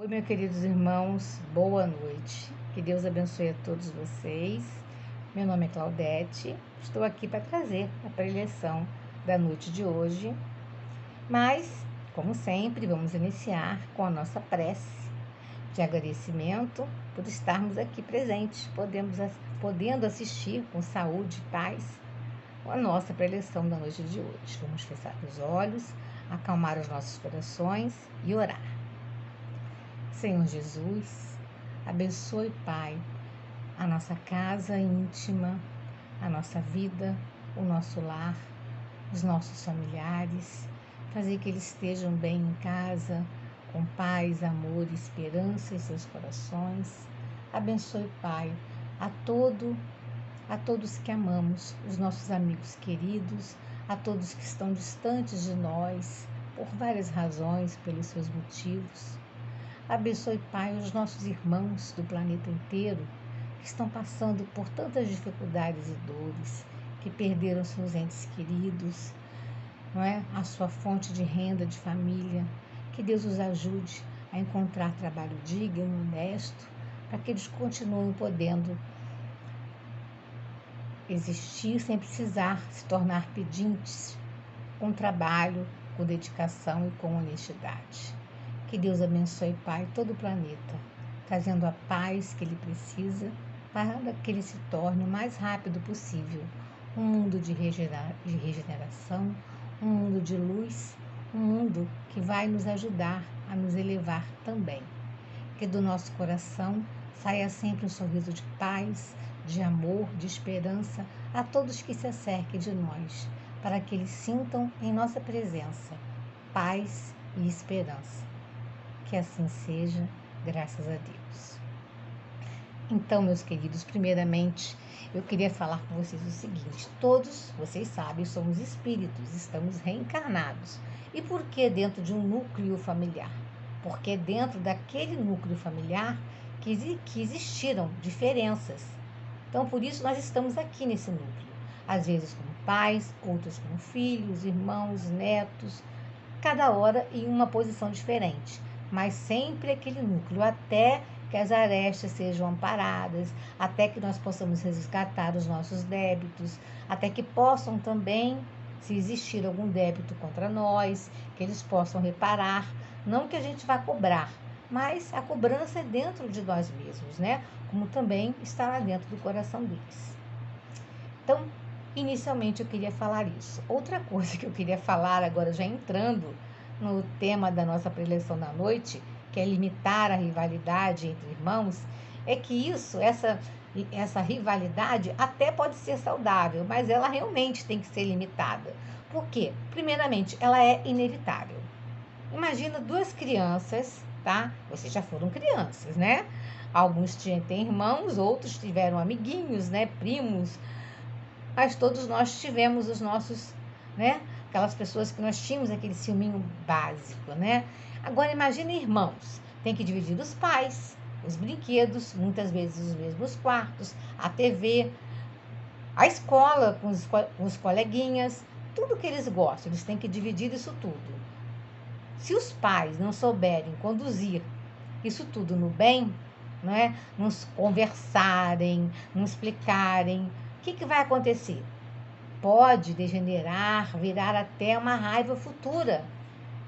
Oi, meus queridos irmãos, boa noite. Que Deus abençoe a todos vocês. Meu nome é Claudete, estou aqui para trazer a preleção da noite de hoje. Mas, como sempre, vamos iniciar com a nossa prece de agradecimento por estarmos aqui presentes, podendo assistir com saúde e paz a nossa preleção da noite de hoje. Vamos fechar os olhos, acalmar os nossos corações e orar. Senhor Jesus, abençoe, Pai, a nossa casa íntima, a nossa vida, o nosso lar, os nossos familiares, fazer que eles estejam bem em casa, com paz, amor e esperança em seus corações. Abençoe, Pai, a todos que amamos, os nossos amigos queridos, a todos que estão distantes de nós, por várias razões, pelos seus motivos. Abençoe, Pai, os nossos irmãos do planeta inteiro que estão passando por tantas dificuldades e dores, que perderam seus entes queridos, não é? A sua fonte de renda, de família. Que Deus os ajude a encontrar trabalho digno, honesto, para que eles continuem podendo existir sem precisar se tornar pedintes, com trabalho, com dedicação e com honestidade. Que Deus abençoe, Pai, todo o planeta, trazendo a paz que ele precisa para que ele se torne o mais rápido possível um mundo de regeneração, um mundo de luz, um mundo que vai nos ajudar a nos elevar também. Que do nosso coração saia sempre um sorriso de paz, de amor, de esperança a todos que se acerquem de nós, para que eles sintam em nossa presença paz e esperança. Que assim seja, graças a Deus. Então, meus queridos, primeiramente, eu queria falar com vocês o seguinte: todos, vocês sabem, somos espíritos, estamos reencarnados. E por que dentro de um núcleo familiar? Porque dentro daquele núcleo familiar que existiram diferenças. Então, por isso nós estamos aqui nesse núcleo. Às vezes como pais, outros como filhos, irmãos, netos, cada hora em uma posição diferente, mas sempre aquele núcleo, até que as arestas sejam amparadas, até que nós possamos resgatar os nossos débitos, até que possam também, se existir algum débito contra nós, que eles possam reparar, não que a gente vá cobrar, mas a cobrança é dentro de nós mesmos, né? Como também está lá dentro do coração deles. Então, inicialmente eu queria falar isso. Outra coisa que eu queria falar agora, já entrando no tema da nossa preleção da noite, que é limitar a rivalidade entre irmãos, é que essa rivalidade até pode ser saudável, mas ela realmente tem que ser limitada. Por quê? Primeiramente, ela é inevitável. Imagina duas crianças, tá? Vocês já foram crianças, né? Alguns têm irmãos, outros tiveram amiguinhos, né? Primos, mas todos nós tivemos os nossos, né? Aquelas pessoas que nós tínhamos aquele ciúminho básico, né? Agora imagine irmãos, tem que dividir os pais, os brinquedos, muitas vezes os mesmos quartos, a TV, a escola com os coleguinhas, tudo que eles gostam, eles têm que dividir isso tudo. Se os pais não souberem conduzir isso tudo no bem, né? Não conversarem, não explicarem, o que vai acontecer? Pode degenerar, virar até uma raiva futura.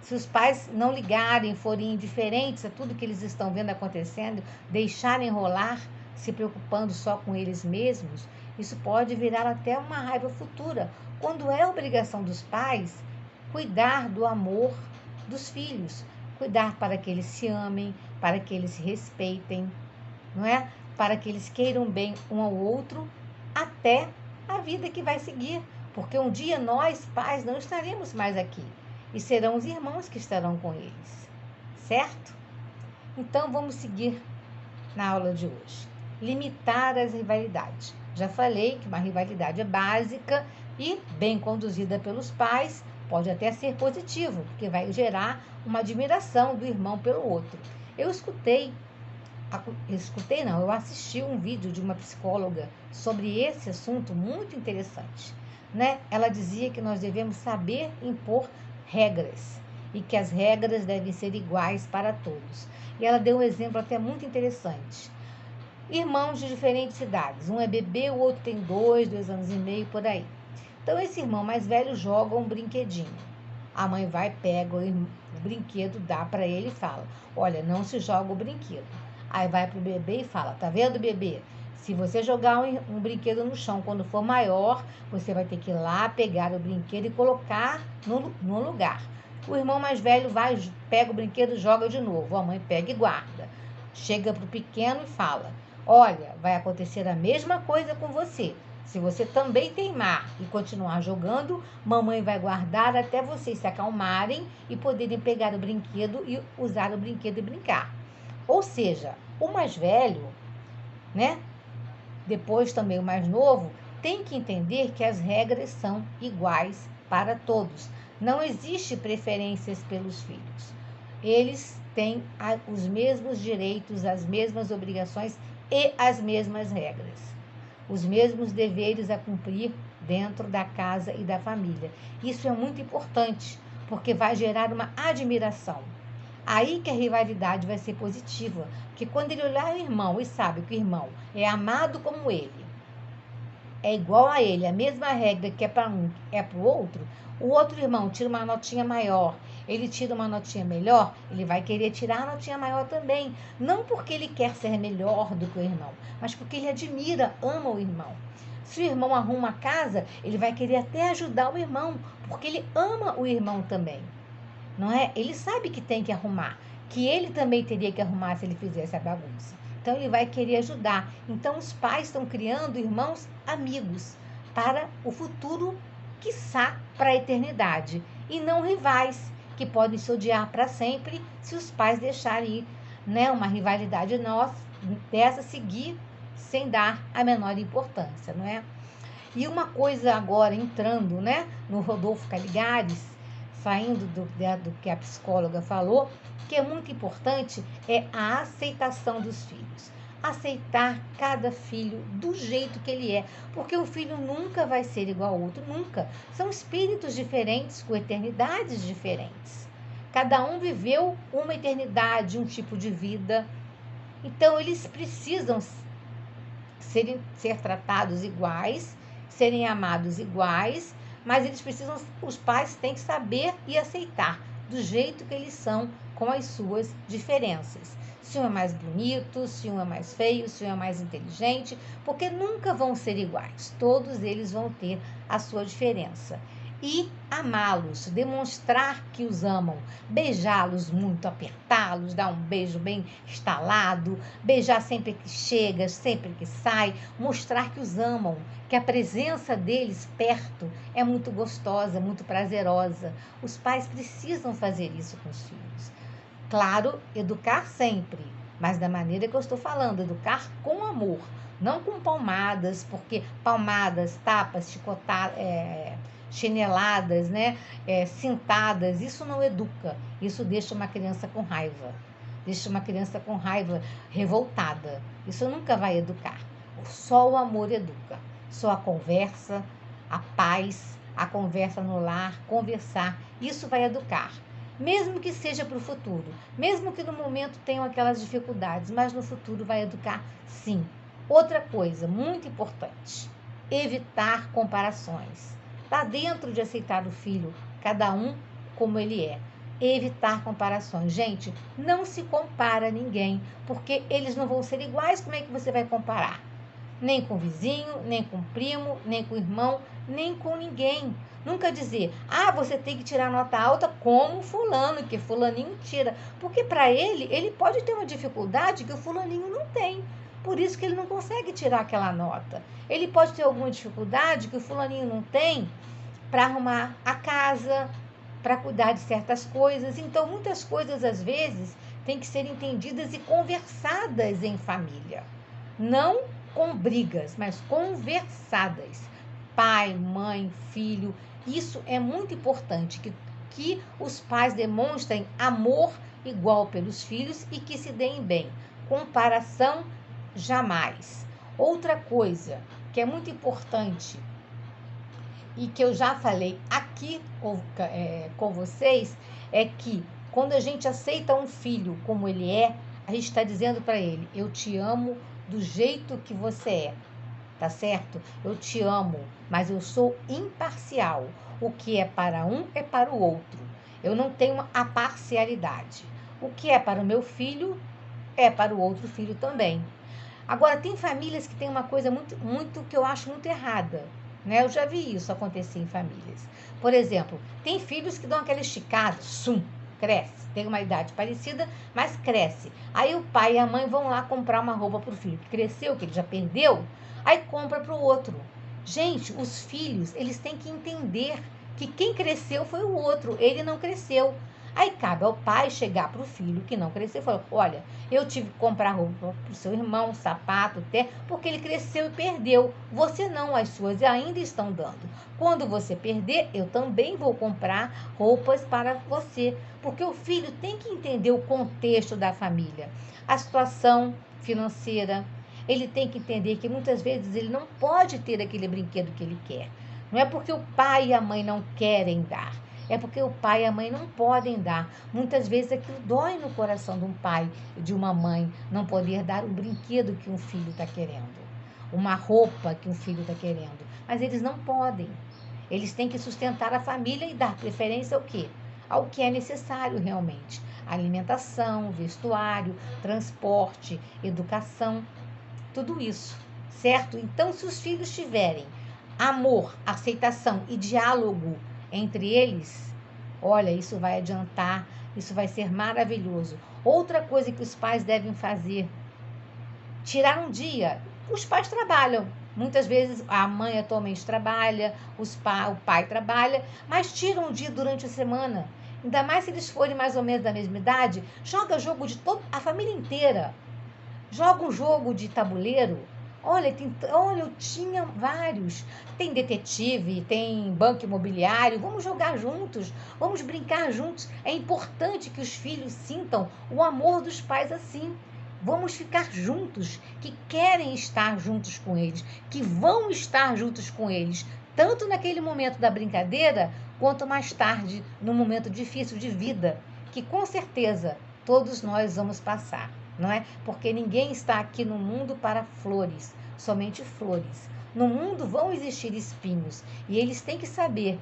Se os pais não ligarem, forem indiferentes a tudo que eles estão vendo acontecendo, deixarem rolar, se preocupando só com eles mesmos, isso pode virar até uma raiva futura, quando é obrigação dos pais cuidar do amor dos filhos, cuidar para que eles se amem, para que eles se respeitem, não é? Para que eles queiram bem um ao outro até a vida que vai seguir, porque um dia nós, pais, não estaremos mais aqui e serão os irmãos que estarão com eles, certo? Então vamos seguir na aula de hoje. Limitar as rivalidades. Já falei que uma rivalidade é básica e bem conduzida pelos pais pode até ser positivo, porque vai gerar uma admiração do irmão pelo outro. Eu assisti um vídeo de uma psicóloga sobre esse assunto muito interessante, né? Ela dizia que nós devemos saber impor regras e que as regras devem ser iguais para todos. E ela deu um exemplo até muito interessante. Irmãos de diferentes idades. Um é bebê, o outro tem 2 anos e meio, por aí. Então, esse irmão mais velho joga um brinquedinho. A mãe vai, pega o brinquedo, dá para ele e fala: olha, não se joga o brinquedo. Aí vai pro bebê e fala: tá vendo, bebê? Se você jogar um brinquedo no chão quando for maior, você vai ter que ir lá pegar o brinquedo e colocar no lugar. O irmão mais velho vai, pega o brinquedo e joga de novo. A mãe pega e guarda. Chega pro pequeno e fala: olha, vai acontecer a mesma coisa com você. Se você também teimar e continuar jogando, mamãe vai guardar até vocês se acalmarem e poderem pegar o brinquedo e usar o brinquedo e brincar. Ou seja, o mais velho, né? Depois também o mais novo, tem que entender que as regras são iguais para todos. Não existe preferências pelos filhos. Eles têm os mesmos direitos, as mesmas obrigações e as mesmas regras. Os mesmos deveres a cumprir dentro da casa e da família. Isso é muito importante, porque vai gerar uma admiração. Aí que a rivalidade vai ser positiva, porque quando ele olhar o irmão e sabe que o irmão é amado como ele, é igual a ele, a mesma regra que é para um é para o outro irmão tira uma notinha maior, ele tira uma notinha melhor, ele vai querer tirar a notinha maior também. Não porque ele quer ser melhor do que o irmão, mas porque ele admira, ama o irmão. Se o irmão arruma a casa, ele vai querer até ajudar o irmão, porque ele ama o irmão também. Não é? Ele sabe que tem que arrumar, que ele também teria que arrumar se ele fizesse a bagunça. Então ele vai querer ajudar. Então os pais estão criando irmãos amigos para o futuro, quiçá para a eternidade, e não rivais que podem se odiar para sempre se os pais deixarem ir, né, uma rivalidade nossa dessa seguir sem dar a menor importância, não é? E uma coisa agora entrando, né, no Rodolfo Caligares, saindo do que a psicóloga falou, que é muito importante, é a aceitação dos filhos. Aceitar cada filho do jeito que ele é, porque o filho nunca vai ser igual ao outro, nunca. São espíritos diferentes, com eternidades diferentes. Cada um viveu uma eternidade, um tipo de vida. Então, eles precisam ser tratados iguais, serem amados iguais, mas eles precisam, os pais têm que saber e aceitar do jeito que eles são, com as suas diferenças. Se um é mais bonito, se um é mais feio, se um é mais inteligente, porque nunca vão ser iguais. Todos eles vão ter a sua diferença. E amá-los, demonstrar que os amam, beijá-los muito, apertá-los, dar um beijo bem estalado, beijar sempre que chega, sempre que sai, mostrar que os amam, que a presença deles perto é muito gostosa, muito prazerosa. Os pais precisam fazer isso com os filhos. Claro, educar sempre, mas da maneira que eu estou falando, educar com amor, não com palmadas, porque palmadas, tapas, chicotadas, chineladas, né, cintadas, isso não educa, isso deixa uma criança com raiva, deixa uma criança com raiva, revoltada, isso nunca vai educar. Só o amor educa, só a conversa, a paz, a conversa no lar, conversar, isso vai educar. Mesmo que seja para o futuro, mesmo que no momento tenham aquelas dificuldades, mas no futuro vai educar sim. Outra coisa muito importante, evitar comparações. Está dentro de aceitar o filho, cada um como ele é. Evitar comparações. Gente, não se compara a ninguém, porque eles não vão ser iguais, como é que você vai comparar? Nem com o vizinho, nem com o primo, nem com o irmão, nem com ninguém. Nunca dizer, você tem que tirar nota alta como fulano, que fulaninho tira. Porque para ele pode ter uma dificuldade que o fulaninho não tem. Por isso que ele não consegue tirar aquela nota. Ele pode ter alguma dificuldade que o fulaninho não tem para arrumar a casa, para cuidar de certas coisas. Então, muitas coisas, às vezes, têm que ser entendidas e conversadas em família. Não com brigas, mas conversadas. Pai, mãe, filho. Isso é muito importante, que os pais demonstrem amor igual pelos filhos e que se deem bem. Comparação, jamais. Outra coisa que é muito importante e que eu já falei aqui com vocês, é que quando a gente aceita um filho como ele é, a gente está dizendo para ele: eu te amo do jeito que você é, tá certo? Eu te amo, mas eu sou imparcial. O que é para um é para o outro. Eu não tenho a parcialidade. O que é para o meu filho é para o outro filho também. Agora, tem famílias que tem uma coisa muito que eu acho muito errada, né? Eu já vi isso acontecer em famílias. Por exemplo, tem filhos que dão aquela esticada, cresce. Tem uma idade parecida, mas cresce. Aí o pai e a mãe vão lá comprar uma roupa para o filho que cresceu, que ele já perdeu, aí compra para o outro. Gente, os filhos, eles têm que entender que quem cresceu foi o outro, ele não cresceu. Aí cabe ao pai chegar para o filho que não cresceu e falar: olha, eu tive que comprar roupa para o seu irmão, sapato, até, porque ele cresceu e perdeu. Você não, as suas ainda estão dando. Quando você perder, eu também vou comprar roupas para você. Porque o filho tem que entender o contexto da família, a situação financeira. Ele tem que entender que muitas vezes ele não pode ter aquele brinquedo que ele quer. Não é porque o pai e a mãe não querem dar. É porque o pai e a mãe não podem dar. Muitas vezes aquilo dói no coração de um pai e de uma mãe não poder dar um brinquedo que um filho está querendo, uma roupa que um filho está querendo. Mas eles não podem. Eles têm que sustentar a família e dar preferência ao quê? Ao que é necessário realmente. Alimentação, vestuário, transporte, educação, tudo isso, certo? Então, se os filhos tiverem amor, aceitação e diálogo entre eles, olha, isso vai adiantar, isso vai ser maravilhoso. Outra coisa que os pais devem fazer: tirar um dia. Os pais trabalham. Muitas vezes a mãe atualmente trabalha, o pai trabalha, mas tira um dia durante a semana. Ainda mais se eles forem mais ou menos da mesma idade, joga jogo de toda a família inteira. Joga um jogo de tabuleiro. Olha, eu tinha vários. Tem detetive, tem banco imobiliário. Vamos jogar juntos, vamos brincar juntos. É importante que os filhos sintam o amor dos pais assim. Vamos ficar juntos, que querem estar juntos com eles, que vão estar juntos com eles, tanto naquele momento da brincadeira, quanto mais tarde, no momento difícil de vida, que com certeza todos nós vamos passar, não é? Porque ninguém está aqui no mundo para flores, somente flores. No mundo vão existir espinhos e eles têm que saber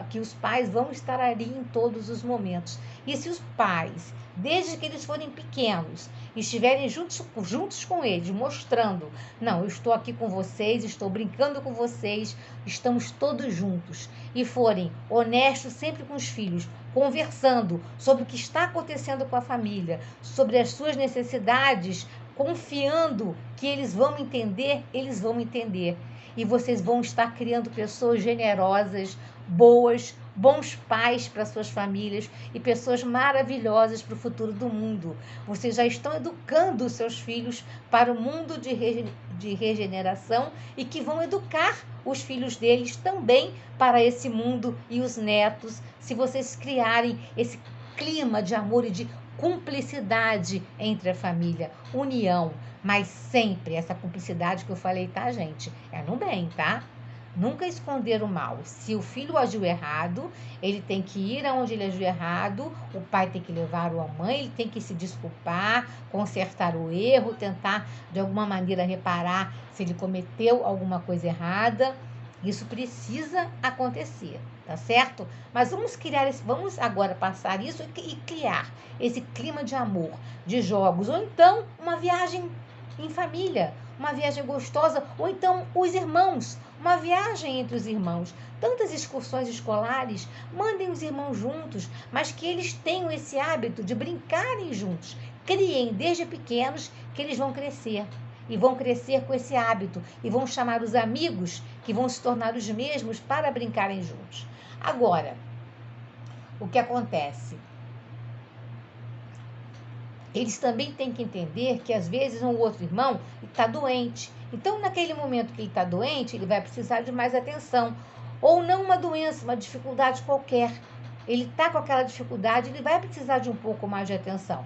que os pais vão estar ali em todos os momentos. E se os pais, desde que eles forem pequenos, estiverem juntos com eles, mostrando: não, eu estou aqui com vocês, estou brincando com vocês, estamos todos juntos, e forem honestos sempre com os filhos, conversando sobre o que está acontecendo com a família, sobre as suas necessidades, confiando que eles vão entender, eles vão entender. E vocês vão estar criando pessoas generosas, boas, bons pais para suas famílias e pessoas maravilhosas para o futuro do mundo. Vocês já estão educando os seus filhos para o mundo de regeneração e que vão educar os filhos deles também para esse mundo e os netos, se vocês criarem esse clima de amor e de cumplicidade entre a família, união, mas sempre essa cumplicidade que eu falei, tá, gente? É no bem, tá? Nunca esconder o mal. Se o filho agiu errado, ele tem que ir aonde ele agiu errado, o pai tem que levar a mãe, ele tem que se desculpar, consertar o erro, tentar de alguma maneira reparar se ele cometeu alguma coisa errada. Isso precisa acontecer, tá certo? Mas vamos agora passar isso e criar esse clima de amor, de jogos, ou então uma viagem em família, uma viagem gostosa, ou então os irmãos, uma viagem entre os irmãos. Tantas excursões escolares, mandem os irmãos juntos, mas que eles tenham esse hábito de brincarem juntos. Criem desde pequenos que eles vão crescer. E vão crescer com esse hábito e vão chamar os amigos que vão se tornar os mesmos para brincarem juntos. Agora, o que acontece? Eles também têm que entender que às vezes um outro irmão está doente. Então, naquele momento que ele está doente, ele vai precisar de mais atenção. Ou não uma doença, uma dificuldade qualquer. Ele está com aquela dificuldade, ele vai precisar de um pouco mais de atenção.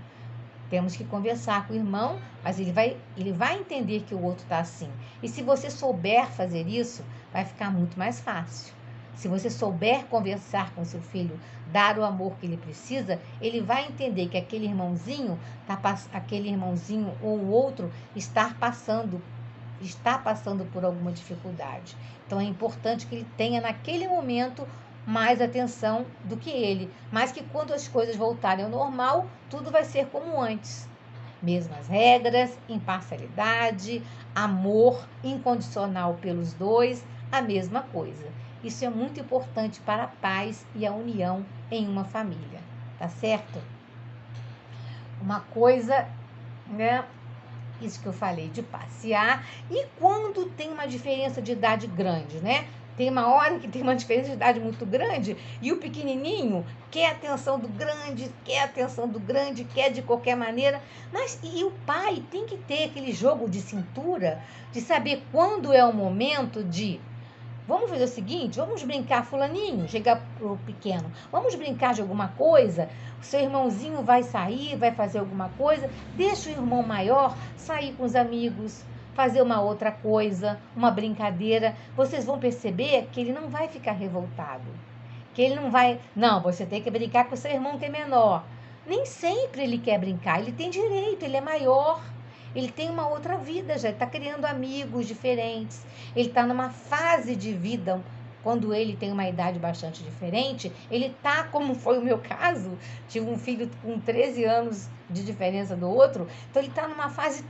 Temos que conversar com o irmão, mas ele vai entender que o outro está assim. E se você souber fazer isso, vai ficar muito mais fácil. Se você souber conversar com seu filho, dar o amor que ele precisa, ele vai entender que aquele irmãozinho ou o outro está passando por alguma dificuldade. Então é importante que ele tenha naquele momento mais atenção do que ele, mas que quando as coisas voltarem ao normal, tudo vai ser como antes. Mesmas regras, imparcialidade, amor incondicional pelos dois, a mesma coisa. Isso é muito importante para a paz e a união em uma família, tá certo? Uma coisa, né? Isso que eu falei de passear. E quando tem uma diferença de idade grande, né? Tem uma hora que tem uma diferença de idade muito grande e o pequenininho quer a atenção do grande, quer de qualquer maneira. E o pai tem que ter aquele jogo de cintura, de saber quando é o momento de: vamos fazer o seguinte, vamos brincar, fulaninho, chega pro pequeno, vamos brincar de alguma coisa, o seu irmãozinho vai sair, vai fazer alguma coisa, deixa o irmão maior sair com os amigos, fazer uma outra coisa, uma brincadeira. Vocês vão perceber que ele não vai ficar revoltado, que ele não vai, não, você tem que brincar com o seu irmão que é menor. Nem sempre ele quer brincar, ele tem direito, ele é maior. Ele tem uma outra vida já, ele está criando amigos diferentes, ele está numa fase de vida, quando ele tem uma idade bastante diferente, ele está, como foi o meu caso, tive um filho com 13 anos de diferença do outro, então ele está numa fase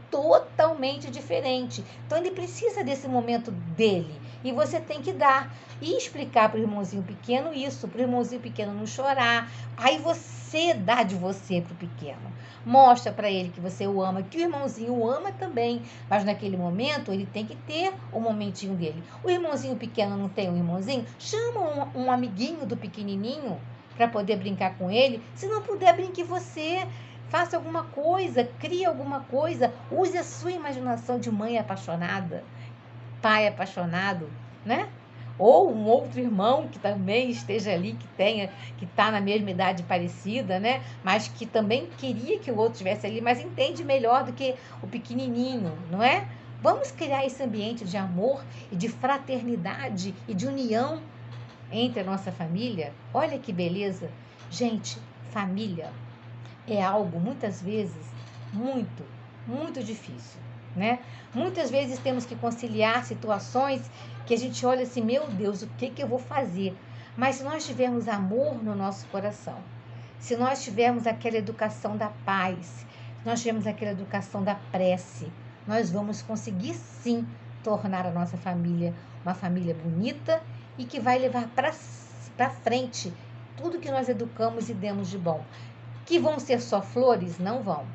totalmente diferente. Então ele precisa desse momento dele e você tem que dar e explicar para o irmãozinho pequeno isso, para o irmãozinho pequeno não chorar. Aí você dá de você para o pequeno, mostra para ele que você o ama, que o irmãozinho o ama também, mas naquele momento ele tem que ter o momentinho dele. O irmãozinho pequeno não tem um irmãozinho, chama um amiguinho do pequenininho para poder brincar com ele. Se não puder, brinque você. Faça alguma coisa, crie alguma coisa, use a sua imaginação de mãe apaixonada, pai apaixonado, né? Ou um outro irmão que também esteja ali, que está na mesma idade parecida, né? Mas que também queria que o outro estivesse ali, mas entende melhor do que o pequenininho, não é? Vamos criar esse ambiente de amor e de fraternidade e de união entre a nossa família. Olha que beleza. Gente, família é algo, muitas vezes, muito, muito difícil, né? Muitas vezes temos que conciliar situações que a gente olha assim, meu Deus, o que eu vou fazer? Mas se nós tivermos amor no nosso coração, se nós tivermos aquela educação da paz, se nós tivermos aquela educação da prece, nós vamos conseguir sim tornar a nossa família uma família bonita e que vai levar para frente tudo que nós educamos e demos de bom. Que vão ser só flores? Não vão.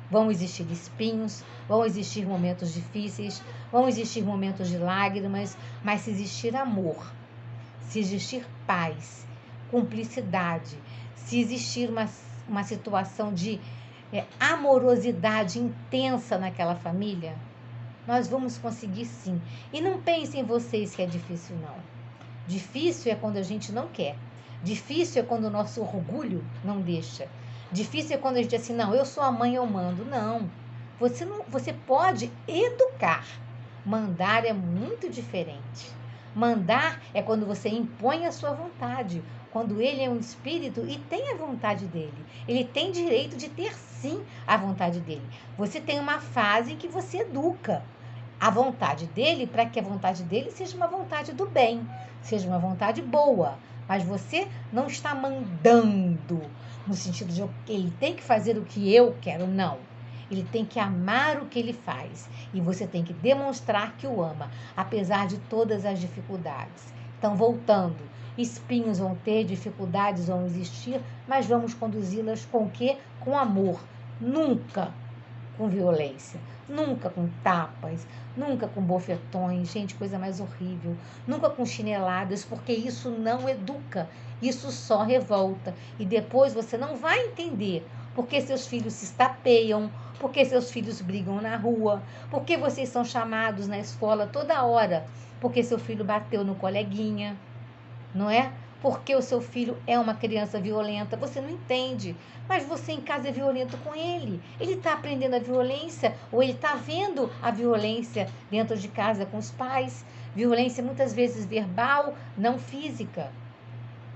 Vão existir espinhos, vão existir momentos difíceis, vão existir momentos de lágrimas, mas se existir amor, se existir paz, cumplicidade, se existir uma situação de amorosidade intensa naquela família, nós vamos conseguir sim. E não pensem em vocês que é difícil, não. Difícil é quando a gente não quer. Difícil é quando o nosso orgulho não deixa. Difícil é quando a gente diz assim, não, eu sou a mãe, eu mando. Não. Você pode educar. Mandar é muito diferente. Mandar é quando você impõe a sua vontade. Quando ele é um espírito e tem a vontade dele. Ele tem direito de ter sim a vontade dele. Você tem uma fase em que você educa a vontade dele para que a vontade dele seja uma vontade do bem, seja uma vontade boa. Mas você não está mandando no sentido de ele tem que fazer o que eu quero, não. Ele tem que amar o que ele faz e você tem que demonstrar que o ama, apesar de todas as dificuldades. Então, voltando, espinhos vão ter, dificuldades vão existir, mas vamos conduzi-las com o quê? Com amor, nunca com violência, nunca com tapas, nunca com bofetões, gente, coisa mais horrível, nunca com chineladas, porque isso não educa, isso só revolta. E depois você não vai entender porque seus filhos se estapeiam, porque seus filhos brigam na rua, porque vocês são chamados na escola toda hora, porque seu filho bateu no coleguinha, não é? Porque o seu filho é uma criança violenta, você não entende, mas você em casa é violento com ele. Ele está aprendendo a violência ou ele está vendo a violência dentro de casa com os pais. violência muitas vezes verbal, não física.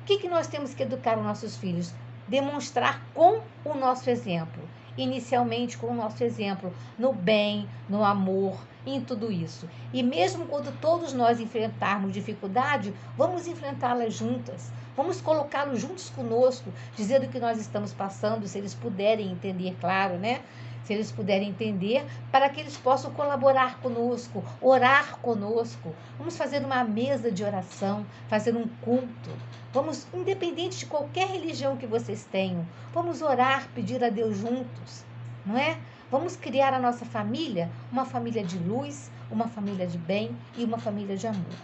O que nós temos que educar os nossos filhos? Demonstrar com o nosso exemplo. Inicialmente com o nosso exemplo, no bem, no amor, em tudo isso. E mesmo quando todos nós enfrentarmos dificuldade, vamos enfrentá-las juntas. Vamos colocá-los juntos conosco, dizendo o que nós estamos passando, se eles puderem entender, claro, né? Se eles puderem entender, para que eles possam colaborar conosco, orar conosco. Vamos fazer uma mesa de oração, fazer um culto. Vamos, independente de qualquer religião que vocês tenham, vamos orar, pedir a Deus juntos, não é? Vamos criar a nossa família, uma família de luz, uma família de bem e uma família de amor.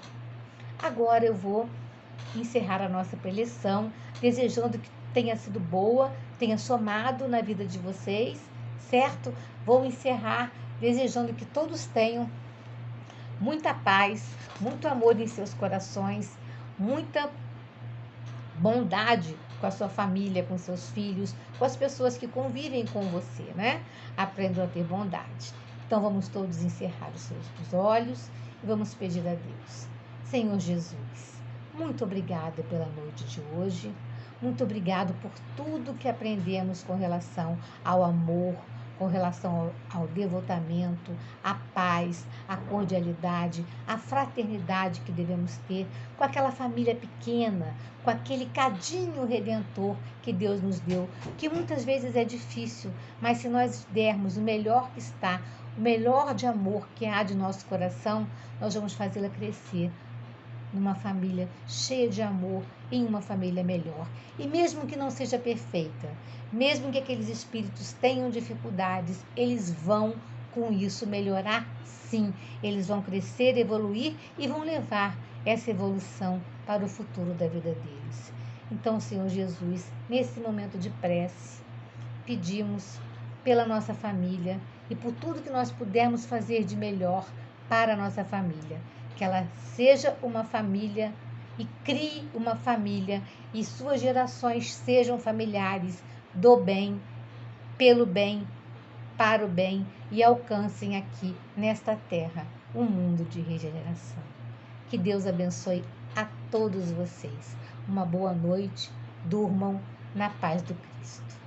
Agora eu vou encerrar a nossa preleção, desejando que tenha sido boa, tenha somado na vida de vocês, certo? Vou encerrar desejando que todos tenham muita paz, muito amor em seus corações, muita bondade com a sua família, com seus filhos, com as pessoas que convivem com você, né? Aprendam a ter bondade. Então vamos todos encerrar os seus olhos e vamos pedir a Deus. Senhor Jesus, muito obrigada pela noite de hoje. Muito obrigado por tudo que aprendemos com relação ao amor, com relação ao devotamento, à paz, à cordialidade, à fraternidade que devemos ter com aquela família pequena, com aquele cadinho redentor que Deus nos deu, que muitas vezes é difícil, mas se nós dermos o melhor que está, o melhor de amor que há de nosso coração, nós vamos fazê-la crescer numa família cheia de amor, em uma família melhor. E mesmo que não seja perfeita, mesmo que aqueles espíritos tenham dificuldades, eles vão com isso melhorar, sim. Eles vão crescer, evoluir e vão levar essa evolução para o futuro da vida deles. Então, Senhor Jesus, nesse momento de prece, pedimos pela nossa família e por tudo que nós pudermos fazer de melhor para a nossa família. Que ela seja uma família e crie uma família e suas gerações sejam familiares do bem, pelo bem, para o bem e alcancem aqui nesta terra um mundo de regeneração. Que Deus abençoe a todos vocês. Uma boa noite, durmam na paz do Cristo.